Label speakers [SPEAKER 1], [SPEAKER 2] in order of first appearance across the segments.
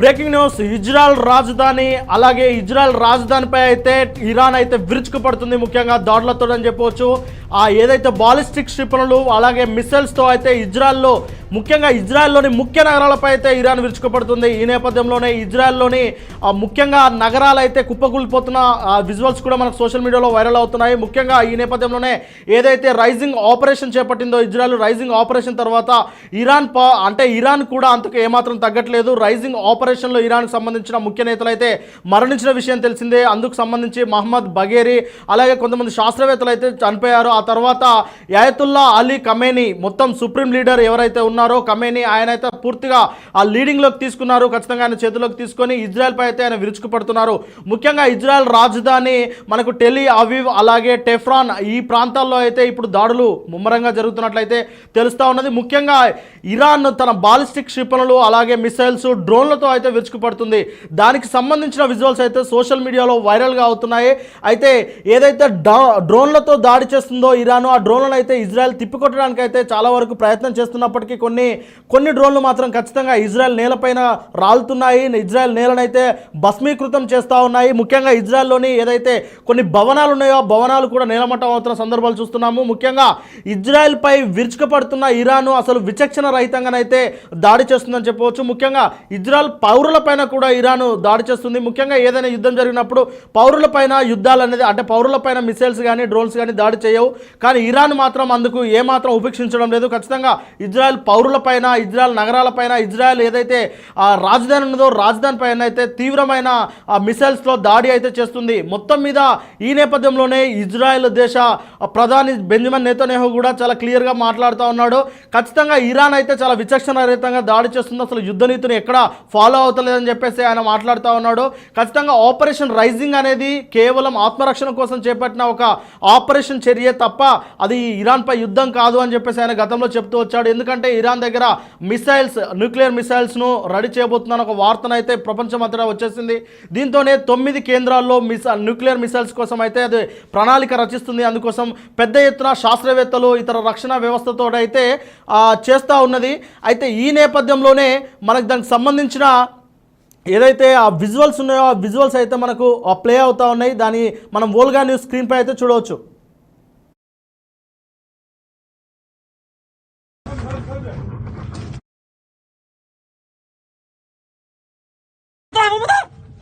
[SPEAKER 1] Breaking news. Israel రాజధాని అలాగే Israel రాజధానిపై అయితే ఇరాన్ అయితే విరుచుకుపడుతుంది, ముఖ్యంగా దాడులతో అని చెప్పవచ్చు. ఏదైతే బాలిస్టిక్ క్షిపణులు అలాగే మిసైల్స్తో అయితే ముఖ్యంగా ఇజ్రాయెల్లోని ముఖ్య నగరాలపై అయితే ఇరాన్ విరుచుకుపడుతుంది. ఈ నేపథ్యంలోనే ఇజ్రాయెల్లోని ముఖ్యంగా నగరాలు అయితే కుప్పకూలిపోతున్న విజువల్స్ కూడా మనకు సోషల్ మీడియాలో వైరల్ అవుతున్నాయి. ముఖ్యంగా ఈ నేపథ్యంలోనే ఏదైతే రైజింగ్ ఆపరేషన్ చేపట్టిందో ఇజ్రాయెల్, రైజింగ్ ఆపరేషన్ తర్వాత ఇరాన్ కూడా అంతకు ఏమాత్రం తగ్గట్లేదు. రైజింగ్ ఆపరేషన్లో ఇరాన్కి సంబంధించిన ముఖ్య నేతలు అయితే మరణించిన విషయం తెలిసిందే. అందుకు సంబంధించి మహమ్మద్ బఘేరి అలాగే కొంతమంది శాస్త్రవేత్తలు అయితే చనిపోయారు. ఆ తర్వాత అయతుల్లా అలీ ఖమేనీ, మొత్తం సుప్రీం లీడర్ ఎవరైతే ఉన్నారో ఖమేనీ, ఆయన అయితే పూర్తిగా ఆ లీడింగ్లోకి తీసుకున్నారు. ఖచ్చితంగా ఆయన చేతిలోకి తీసుకొని ఇజ్రాయెల్పై అయితే ఆయన విరుచుకుపడుతున్నారు. ముఖ్యంగా ఇజ్రాయెల్ రాజధాని మనకు టెల్ అవీవ్ అలాగే టెహ్రాన్ ఈ ప్రాంతాల్లో అయితే ఇప్పుడు దాడులు ముమ్మరంగా జరుగుతున్నట్లయితే తెలుస్తూ ఉన్నది. ముఖ్యంగా ఇరాన్ తన బాలిస్టిక్ క్షిపణులు అలాగే మిసైల్స్ డ్రోన్లతో అయితే విరుచుకుపడుతుంది. దానికి సంబంధించిన విజువల్స్ అయితే సోషల్ మీడియాలో వైరల్గా అవుతున్నాయి. అయితే ఏదైతే డ్రోన్లతో దాడి చేస్తుందో ఇరాన్, ఆ డ్రోన్లను అయితే ఇజ్రాయెల్ తిప్పికొట్టడానికి అయితే చాలా వరకు ప్రయత్నం చేస్తున్నప్పటికీ కొన్ని డ్రోన్లు మాత్రం ఖచ్చితంగా ఇజ్రాయెల్ నేలపైన రాలుతున్నాయి. ఇజ్రాయెల్ నేలనైతే భస్మీకృతం చేస్తూ ఉన్నాయి. ముఖ్యంగా ఇజ్రాయెల్లోని ఏదైతే కొన్ని భవనాలు ఉన్నాయో ఆ భవనాలు కూడా నేలమట్టం అవుతున్న సందర్భాలు చూస్తున్నాము. ముఖ్యంగా ఇజ్రాయెల్పై విరుచుకుపడుతున్న ఇరాన్ అసలు విచక్షణ రహితంగానైతే దాడి చేస్తుందని చెప్పవచ్చు. ముఖ్యంగా ఇజ్రాయెల్ పౌరులపైన కూడా ఇరాన్ దాడి చేస్తుంది. ముఖ్యంగా ఏదైనా యుద్ధం జరిగినప్పుడు పౌరులపైన యుద్ధాలు అనేది అంటే పౌరులపైన మిసైల్స్ కానీ డ్రోన్స్ కానీ దాడి చేయవు. కానీ ఇరాన్ మాత్రం అందుకు ఏమాత్రం ఉపేక్షించడం లేదు. ఖచ్చితంగా ఇజ్రాయెల్ పౌరులపైన, ఇజ్రాయెల్ నగరాలపైన, ఇజ్రాయెల్ ఏదైతే రాజధాని ఉన్నదో రాజధాని పైన అయితే తీవ్రమైన మిసైల్స్లో దాడి అయితే చేస్తుంది. మొత్తం మీద ఈ నేపథ్యంలోనే ఇజ్రాయెల్ దేశ ప్రధాని బెంజమిన్ నెతన్యాహు కూడా చాలా క్లియర్గా మాట్లాడుతూ ఉన్నాడు. ఖచ్చితంగా ఇరాన్ అయితే చాలా విచక్షణరహితంగా దాడి చేస్తుంది, అసలు యుద్ధ నీతిని ఎక్కడ ఫాలో అవుతలేదని చెప్పేసి ఆయన మాట్లాడుతూ ఉన్నాడు. ఖచ్చితంగా ఆపరేషన్ రైజింగ్ అనేది కేవలం ఆత్మరక్షణ కోసం చేపట్టిన ఒక ఆపరేషన్ చర్య తప్ప అది ఇరాన్పై యుద్ధం కాదు అని చెప్పేసి ఆయన గతంలో చెప్తూ వచ్చాడు. ఎందుకంటే ఇరాన్ దగ్గర న్యూక్లియర్ మిసైల్స్ను రెడీ చేయబోతున్న ఒక వార్తనైతే ప్రపంచమంతటా వచ్చేసింది. దీంతోనే 9 కేంద్రాల్లో న్యూక్లియర్ మిసైల్స్ కోసం అయితే అది ప్రణాళిక రచిస్తుంది. అందుకోసం పెద్ద ఎత్తున శాస్త్రవేత్తలు ఇతర రక్షణ వ్యవస్థతో అయితే చేస్తూ ఉన్నది. అయితే ఈ నేపథ్యంలోనే మనకు దానికి సంబంధించిన ఏదైతే ఆ విజువల్స్ ఉన్నాయో ఆ విజువల్స్ అయితే మనకు ప్లే అవుతూ ఉన్నాయి. దాన్ని మనం వోల్గా న్యూస్ స్క్రీన్పై అయితే చూడవచ్చు.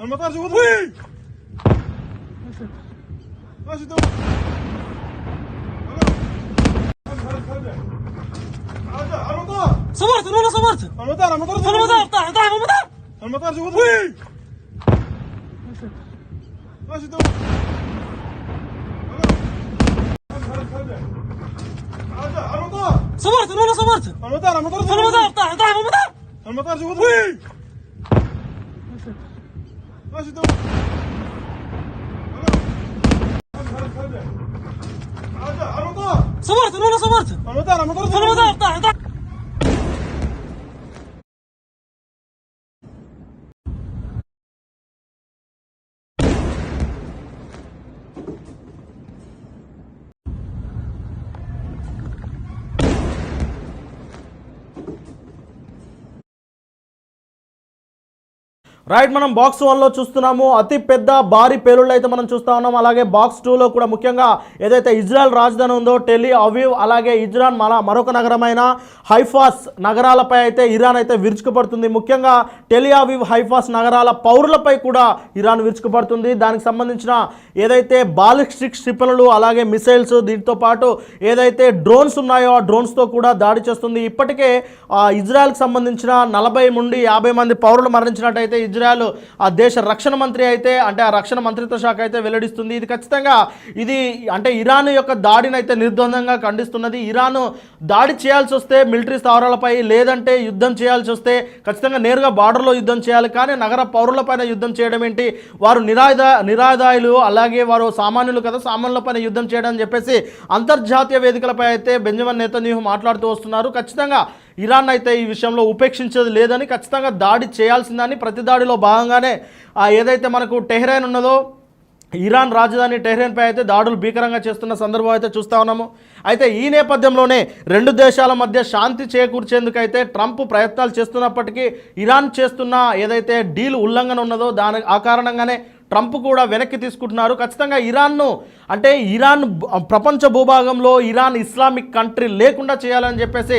[SPEAKER 2] المطار جوا وي ماشي دو المطار
[SPEAKER 3] صورت والله صورت
[SPEAKER 2] المطار
[SPEAKER 3] طاح المطار
[SPEAKER 2] المطار جوا وي ماشي دو المطار
[SPEAKER 3] صورت والله صورت
[SPEAKER 2] المطار
[SPEAKER 3] طاح
[SPEAKER 2] المطار جوا وي ماشي دو المطار
[SPEAKER 3] صورت والله صورت
[SPEAKER 2] المطار
[SPEAKER 3] طاح
[SPEAKER 1] రైట్, మనం బాక్స్ 1లో చూస్తున్నాము. అతి పెద్ద భారీ పేలుళ్ళు అయితే మనం చూస్తూ ఉన్నాం. అలాగే బాక్స్ 2లో కూడా ముఖ్యంగా ఏదైతే ఇజ్రాయెల్ రాజధాని ఉందో టెల్ అవీవ్ అలాగే ఇజ్రాన్ మరొక నగరమైన హైఫాస్ నగరాలపై అయితే ఇరాన్ అయితే విరుచుకుపడుతుంది. ముఖ్యంగా టెల్ అవీవ్, హైఫాస్ నగరాల పౌరులపై కూడా ఇరాన్ విరుచుకుపడుతుంది. దానికి సంబంధించిన ఏదైతే బాలిస్టిక్ క్షిపణులు అలాగే మిసైల్స్, దీంతో పాటు ఏదైతే డ్రోన్స్ ఉన్నాయో ఆ డ్రోన్స్తో కూడా దాడి చేస్తుంది. ఇప్పటికే ఇజ్రాయెల్కి సంబంధించిన 40 నుండి 50 మంది పౌరులు మరణించినట్టయితే ఇజ్రాయెల్ ఆ దేశ రక్షణ మంత్రి అయితే ఆ రక్షణ మంత్రిత్వ శాఖ అయితే వెల్లడిస్తుంది. ఇది ఖచ్చితంగా ఇరాన్ యొక్క దాడిని అయితే నిర్ద్వందంగా ఖండిస్తున్నది. ఇరాన్ దాడి చేయాల్సి వస్తే మిలిటరీ స్థావరాలపై, లేదంటే యుద్ధం చేయాల్సి వస్తే ఖచ్చితంగా నేరుగా బార్డర్లో యుద్ధం చేయాలి. కానీ నగర పౌరులపైన యుద్ధం చేయడం ఏంటి, వారు నిరాయుధాయులు అలాగే వారు సామాన్యులు కదా, సామాన్యులపైన యుద్ధం చేయడం అని చెప్పేసి అంతర్జాతీయ వేదికలపై అయితే బెంజమిన్ నెతన్యాహు మాట్లాడుతూ వస్తున్నారు. ఖచ్చితంగా ఇరాన్ అయితే ఈ విషయంలో ఉపేక్షించేది లేదని, ఖచ్చితంగా దాడి చేయాల్సిందని, ప్రతి దాడిలో భాగంగానే ఏదైతే మనకు టెహ్రాన్ ఉన్నదో ఇరాన్ రాజధాని టెహ్రాన్పై అయితే దాడులు భీకరంగా చేస్తున్న సందర్భం అయితే చూస్తూ ఉన్నాము. అయితే ఈ నేపథ్యంలోనే రెండు దేశాల మధ్య శాంతి చేకూర్చేందుకైతే ట్రంప్ ప్రయత్నాలు చేస్తున్నప్పటికీ ఇరాన్ చేస్తున్న ఏదైతే డీల్ ఉల్లంఘన ఉన్నదో ఆ కారణంగానే ట్రంప్ కూడా వెనక్కి తీసుకుంటున్నారు. ఖచ్చితంగా ఇరాన్ను అంటే ఇరాన్ ప్రపంచ భూభాగంలో ఇరాన్ ఇస్లామిక్ కంట్రీ లేకుండా చేయాలని చెప్పేసి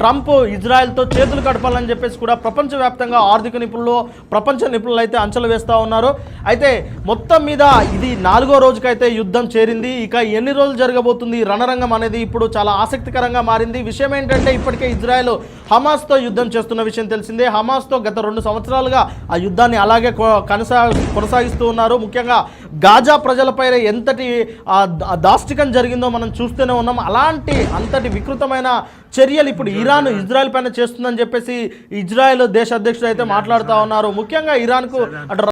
[SPEAKER 1] ట్రంప్ ఇజ్రాయెల్తో చేతులు కడపాలని చెప్పేసి కూడా ప్రపంచవ్యాప్తంగా ఆర్థిక నిపుణులు ప్రపంచ నిపుణులు అయితే అంచనా వేస్తూ ఉన్నారు. అయితే మొత్తం మీద ఇది 4వ రోజుకైతే యుద్ధం చేరింది. ఇక ఎన్ని రోజులు జరగబోతుంది రణరంగం అనేది ఇప్పుడు చాలా ఆసక్తికరంగా మారింది. విషయం ఏంటంటే ఇప్పటికే ఇజ్రాయెల్ హమాస్తో యుద్ధం చేస్తున్న విషయం తెలిసిందే. హమాస్తో గత 2 సంవత్సరాలుగా ఆ యుద్ధాన్ని అలాగే కొనసాగిస్తూ ఉన్నారు. ముఖ్యంగా గాజా ప్రజలపై ఎంతటి దాష్టికం జరిగిందో మనం చూస్తూనే ఉన్నాం. అంతటి వికృతమైన చర్యలు ఇప్పుడు ఇరాన్ ఇజ్రాయెల్ పైన చేస్తుందని చెప్పేసి ఇజ్రాయెల్ దేశ అధ్యక్షుడు అయితే మాట్లాడుతూ ఉన్నారు. ముఖ్యంగా ఇరాన్కు అటు